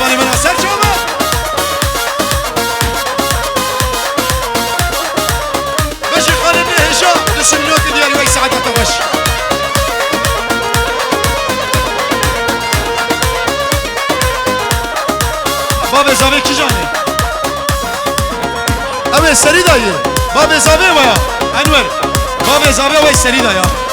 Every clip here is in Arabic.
میوانی من اثر شما بشي خالد بن هشام لسمنوك ديالي وي سعادته وش باب زاوية كي جاني أبي سريدا يا باب زاوية ويا أنور باب زاوية وي سريدا يا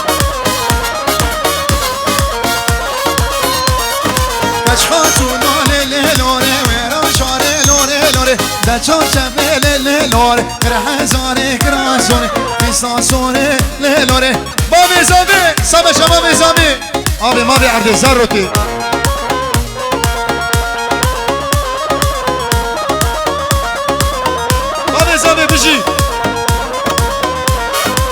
كشخاتو لولي لولي ويرا شاري لولي لولي دا چوچه لولي لولي كره زاري كره زاري فيسا سوري لولي باب زاوية سبا شباب زاوية أبي ما بيعرض الزروتي زاوية بجي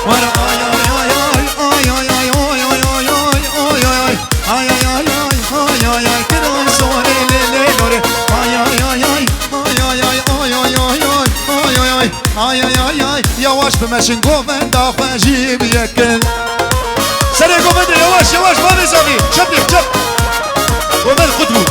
وانا آي آي آي آي آي آي آي آي آي آي آي آي آي آي آي كده صوري ليلي لوري آي آي آي آي آي آي آي آي آي آي آي آي آي آي يواش بمشن قومن داخل جيب يكل سري قومن يواش يواش بابي زاوية شبني شب قومن خدمو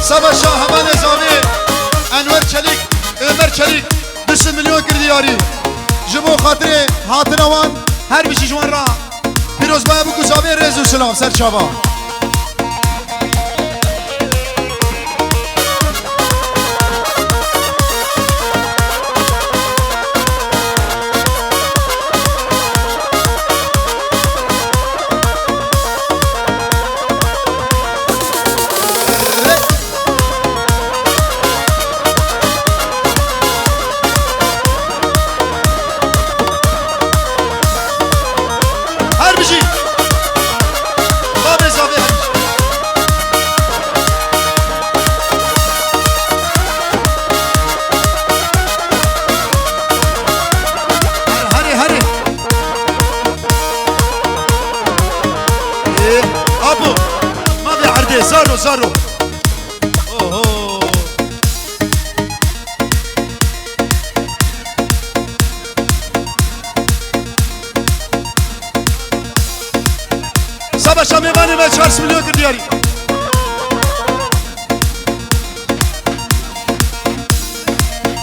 سبا شاه همان زاوية انور چليك عمر چليك 2 مليون كردياري جبو خاطري هاتنوان هر بشي جوان را پیروز باید بکو زاوية رزو سلام سر شابا زارو زارو اوه سبا شامي ماني ما 4 مليون كردياري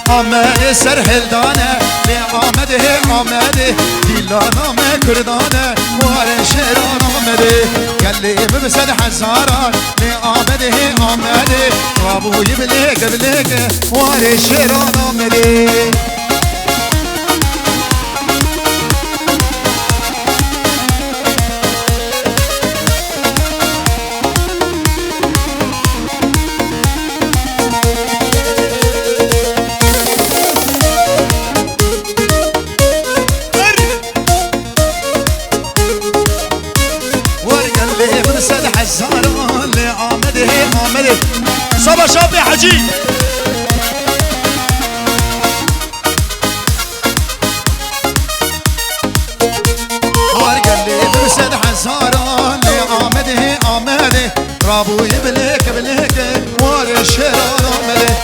آمده سرحل دانه لی آمده آمده دیلان کردانه وار شیران آمده گلی ببسد هزاران لی آمده آمده رابوی بلیک بلیک وار شیران آمده صبا شابي حجي هارقل لي برسد حزاران لي آمده آمده رابوي بليك بليك وار شيران آمده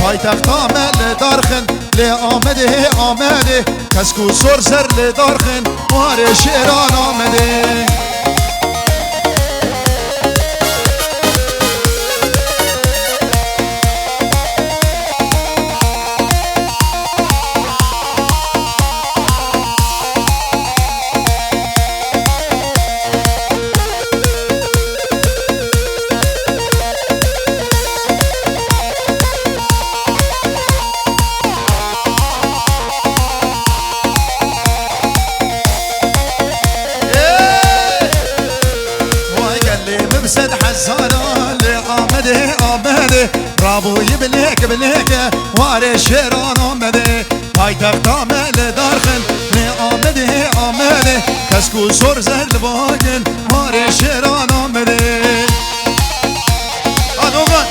پایتخت آمد دارخن لي آمده آمده کسکو سر سر لي دارخن وار شيران آمده رابوی بلیک بلیک وار شیران آمده پایتخت آمد دارخن لی آمده آمده کسکو سر زرد باگن وار شیران آمده آدوغان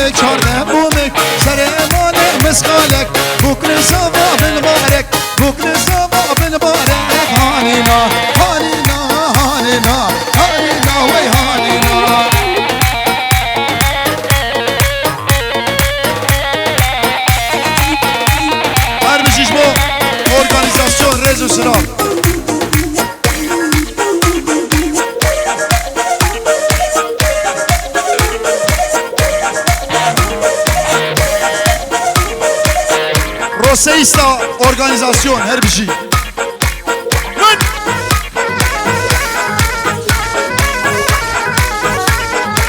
مبارك شارده بومك سرمان مسقالك بكل صبا بالمبارك بكل صبا بالمبارك هانينا هانينا هانينا هانينا وي هانينا هر بشیش بو ارگانیزاسyon رز و سراب روسیستا ارگانیزاسyon her bir şey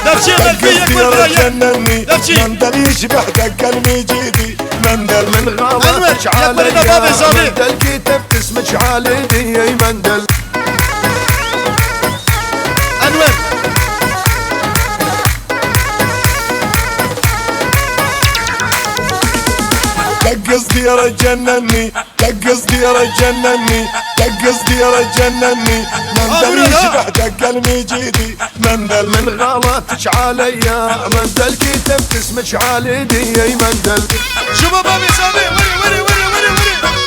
نفسي قلبي جنني مندل يشبه دق المجيدي مندل من غابة شعالي مندل كتب اسمك شعاليدي يا مندل انور دقص ديار جنني دقص ديار جنني دقص ديار جنني مندل يشبه دق المجيدي مندل من غلطك عليا مندل كتبت اسمك عليدي يا مندل شباب ابي سامي وري وري وري وري وري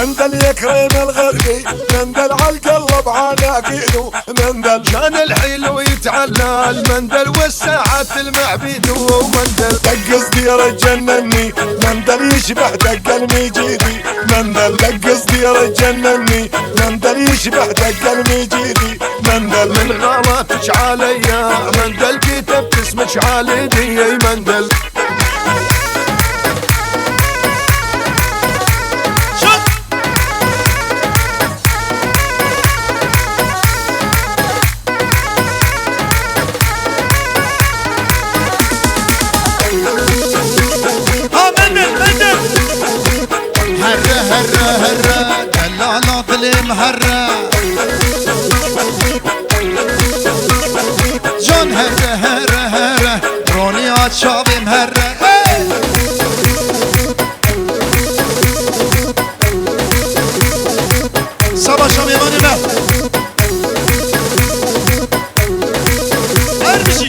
مندل يكرم الغربي مندل عالقلب عناقيده مندل كان الحلو يتعلى المندل والساعات المعبيد ومندل دقص ديار جنني مندل يشبه دق المجيدي مندل دقص ديار جنني مندل يشبه دق المجيدي مندل من غلطك عليا مندل كتبت اسمك عليدي يا مندل هرة هرة دلالة ظلم هرة جون هرة هرة هرة رونيات شابي مهرة صبا شامي ماني ما هربشي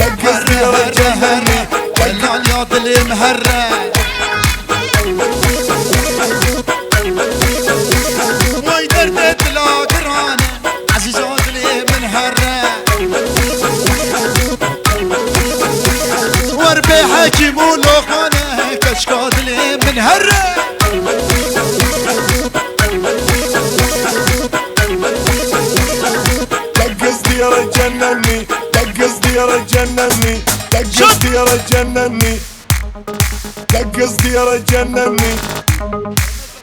هرة هرة هرة دلالة ظلم هرة حاكم ولوخانه كشكاد لي من هره دقص ديار جنني دقص ديار جنني دقص ديار جنني دقص ديار جنني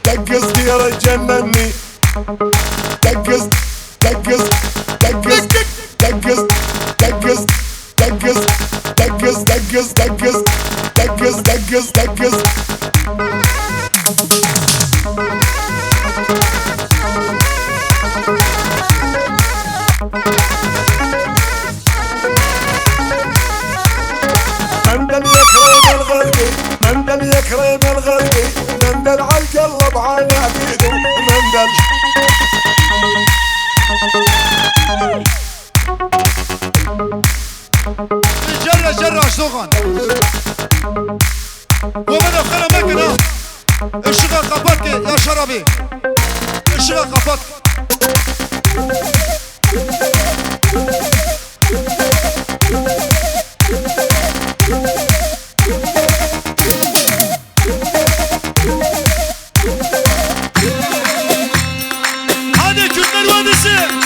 دقص ديار جنني دقص دقص دقص دقص دقص دقص دقص دقص دقص دقص دقص دقص مندل يكرم الغربي مندل يكرم الغربي مندل عالقلب عناقيده مندل جرة جرة اشتغل ومن خير مكنة اشتغل قبطك يا شربي اشتغل قبطك هذه كتر ودسي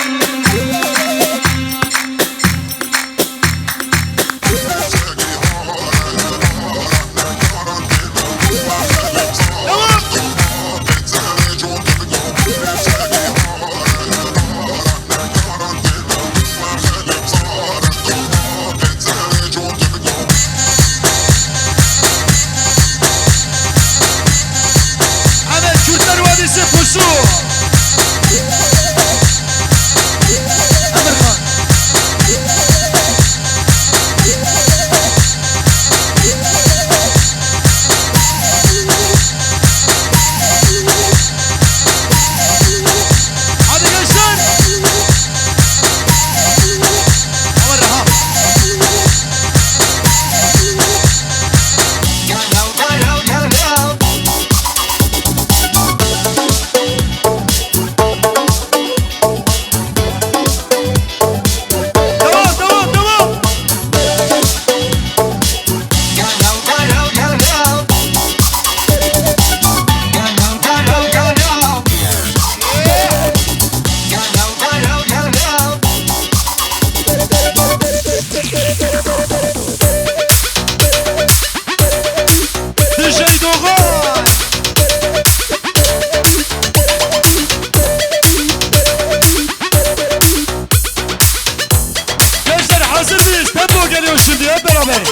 بابري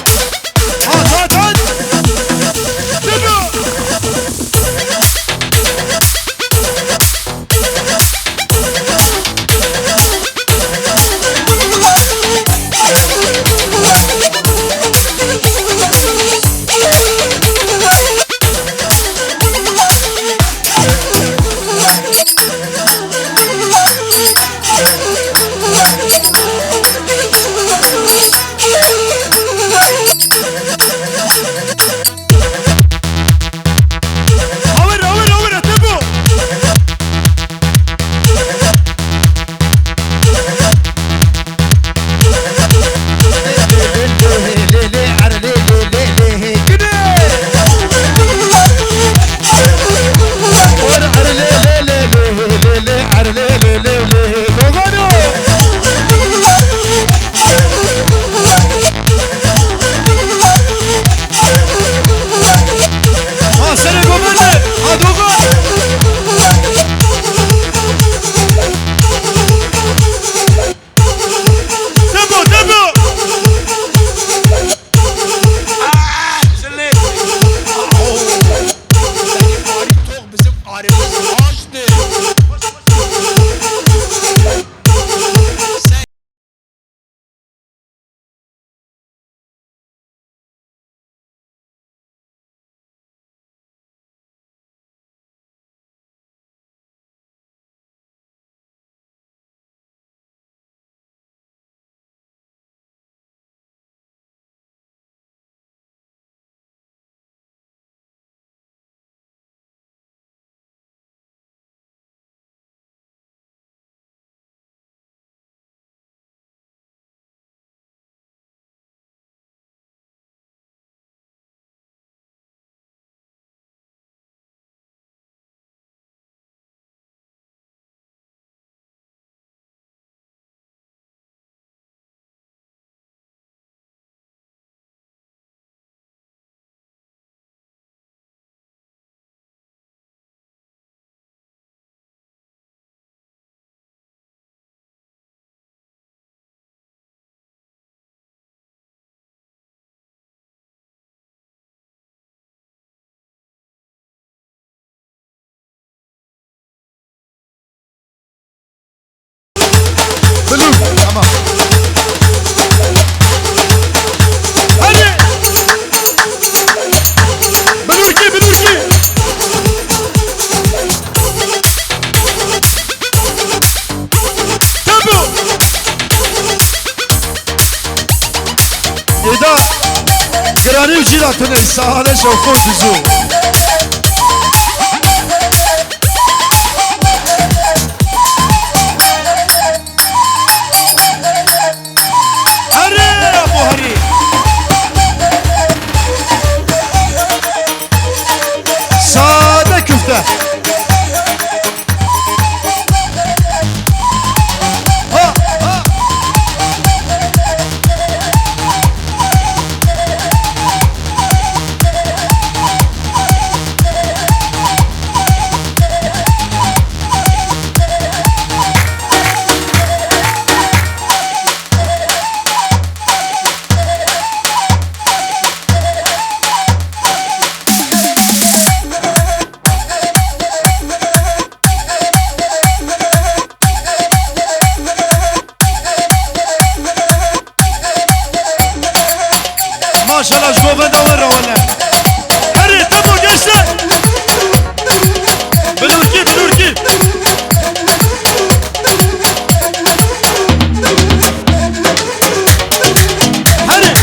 هات هات گرانی و جیراتونه سالش و خود زو هره ابو هری ساده köfte ماشاءالله جوبه دوره ولا هري تبو gençler بلوركي بلوركي هري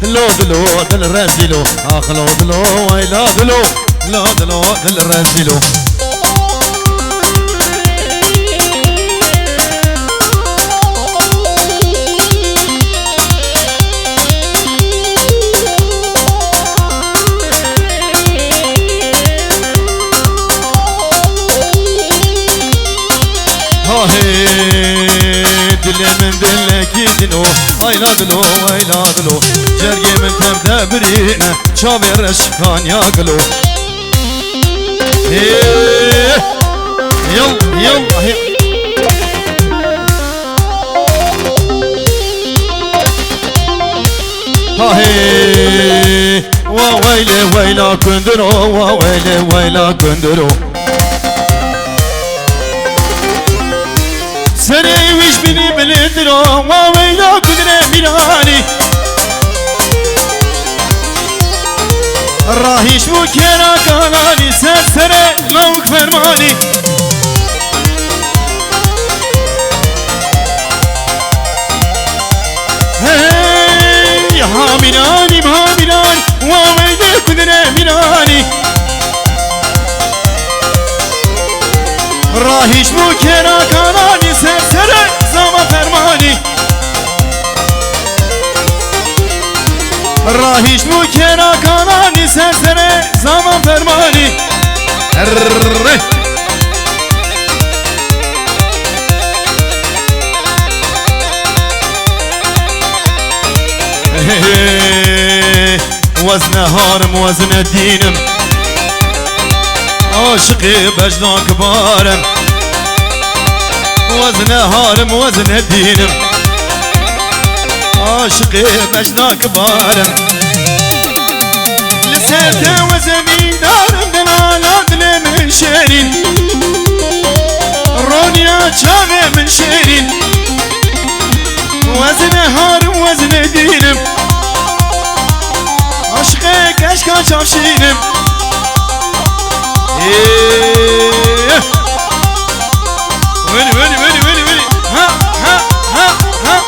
لو دلو دل رزيلو اخ لو دلو ويلا دلو لو دلو دل رزيلو دلي من دلك يدنو ويلا دلو ويلا دلو جرقي من تبدا برينا شابي الرشكان ياقلو يلا يلا هاهي وويلي ويلا كندرو وويلي ويلا كندرو سري ويش بني بلدرو وويلا كندرو ميراني راهيش مو كيرا كاناني سرسري لوك فرماني هاي هاميراني هاميراني وويلا كندرو ميراني راهيش مو كيرا كاناني سرسري زما فرماني راهيش مو كيرا كاناني سرسري زما فرماني وزن هارم وزن دينم عاشقي بجنا كبارم وزن هارم وزن دينم عاشقي بجنا كبارم لسانته وزني دارم دلالا دل من شيرين رونيا شامي من شيرين وزن هارم وزن دينم عاشقي كشكا شاشينم ويني ويني ويني ويني ويني ها ها ها ها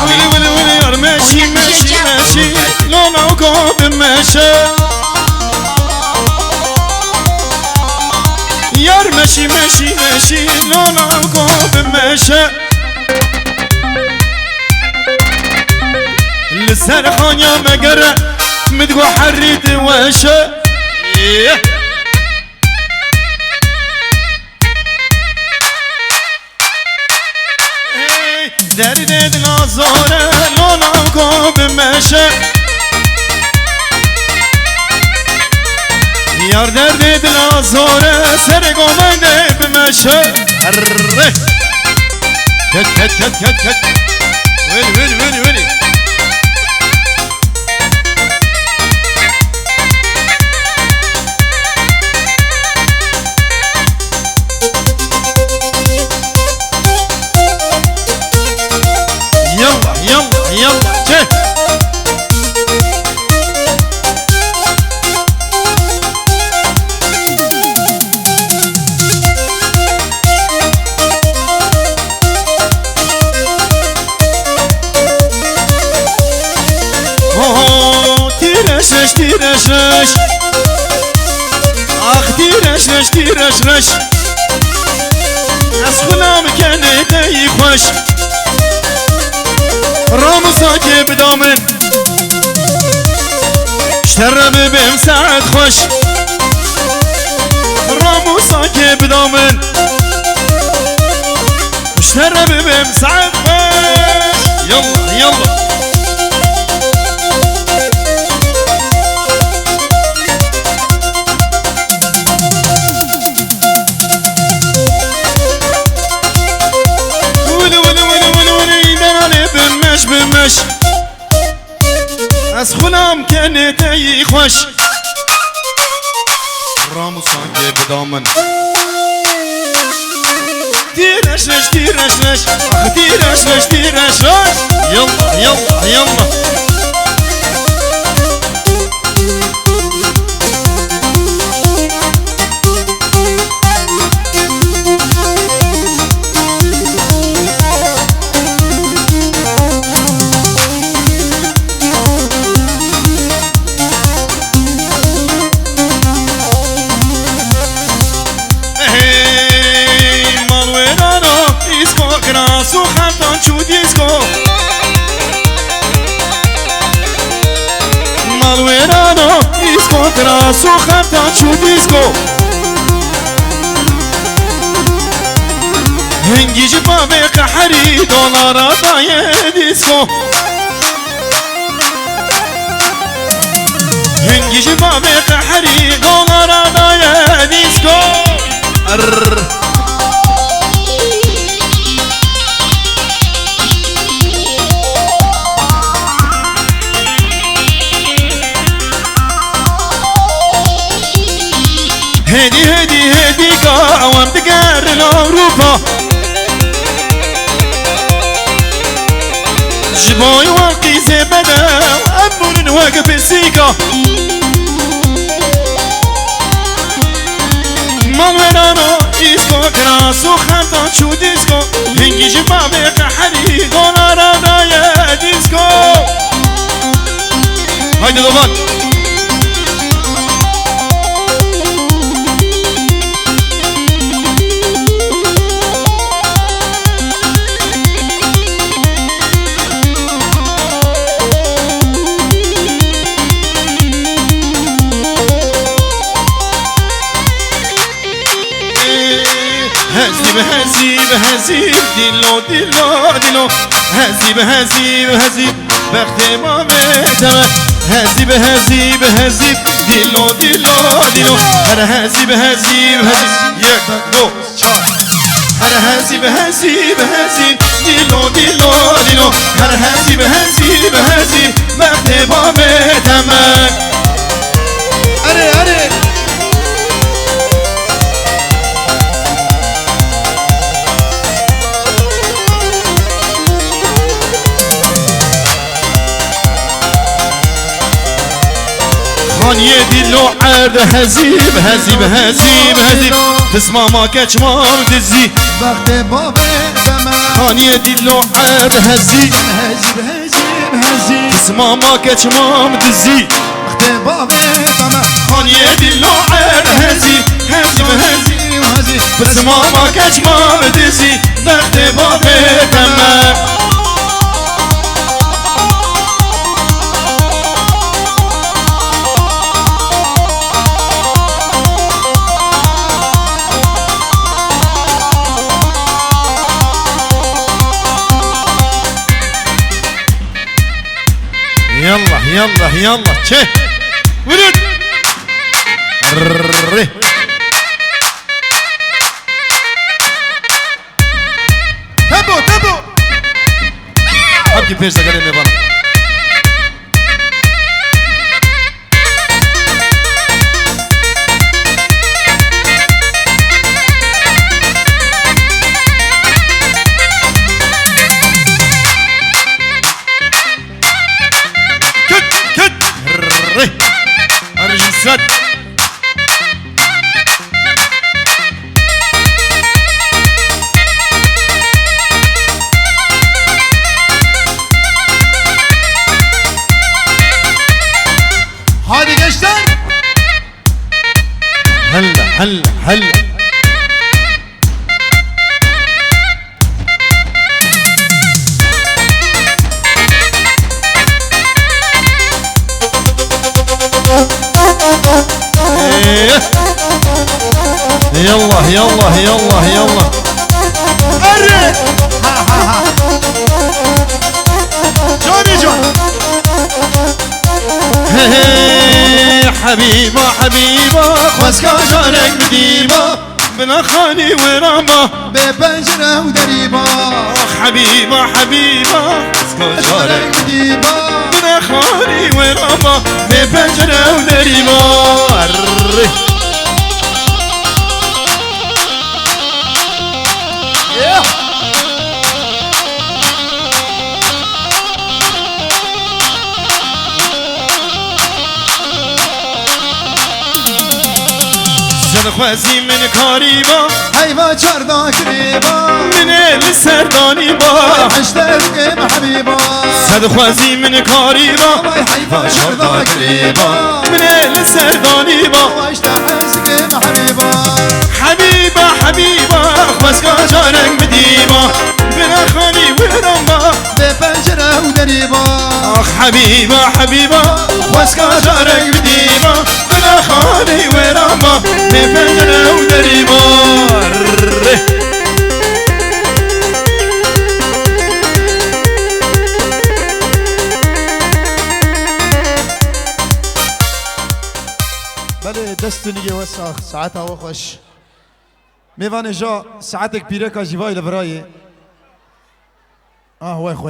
ويلي ويلي ويلي يا ماشي ماشي ماشي لون عقاب ماشي يار ماشي ماشي ماشي لون عقاب ماشي لسرحان يا مقرة مدقو حريت واشا داري داد العزورة لون عقاب ماشي يار دردي دلازوره سرقو مني بمشي كت كت كت كت كت ويلي ويلي ويلي ويلي يلا يلا يلا جه تيرش تيرش اخ تيرش تيرش اسخنا مكاني تاي خوش راموساكي بدامن شرب بمساعد خوش راموساكي بدامن شرب بمساعد خوش يلا يلا بمش اسخنام كان تاي خوش راموساكي بدامن تيرش تيرش تيرش تيرش يلا يلا يلا دیسکو تراس و خفتان چو دیسکو هنگی جبا به قحری دولارا دای دیسکو هنگی جبا به قحری دولارا دای دیسکو هدي هدي هدي قوام تقارن أوروبا جباي واقي زبدا أمون واقف السيكا مالورانو إسكو كراسو خمتان شو ديسكو هنجي جبا بقحري دولارا دايا ديسكو هايدي دوغان هزيب هزيب ديلو ديلو ديلو هزيب هزيب هزيب بختي ما بيتم هزيب هزيب هزيب ديلو ديلو ديلو هر هزيب هزيب هزيب يك دو هر هزيب هزيب هزيب ديلو ديلو ديلو هر هزيب هزيب هزيب بختي ما بيتم اري اري خانية ديلو عرض هزيب هزيب هزيب هزيب تسمع ما كشمام تزي وقت باب زمان خانية ديلو عرض هزيب هزيب هزيب هزيب تسمع ما كشمام تزي وقت باب زمان خانية ديلو عرض هزيب هزيب هزيب هزيب تسمع ما كشمام تزي وقت باب زمان يلا يلا يلا تشه ولد ري تبو تبو ابكي بيرسا قال لي بنا الرجسات هادي قشتن هلا هلا هلا يلا يلا يلا يلا اري ها ها ها جوني جون حبيبة حبيبة خسكا جارك بديبة بنا خاني ورامة ببنجرة ودريبة حبيبة حبيبة خسكا جارك بديبة بنا خاني ورامة ببنجرة ودريبة خوازی من کاری با حیوه چردا کریبا من السردانی با عشتك محبيبا صد خوازی من کاری با حیوه چردا کریبا من السردانی با عشتك محبيبا حبیبا حبیبا خواسکا جارنگ بدیبا بنا خانی ورما به پنجره و دریبا حبیبا حبیبا خواسکا جارنگ بدیبا بله دستونی وساخ ساعتها وخوش میوان جا ساعتك بيركا جيفاي لبراي هو خود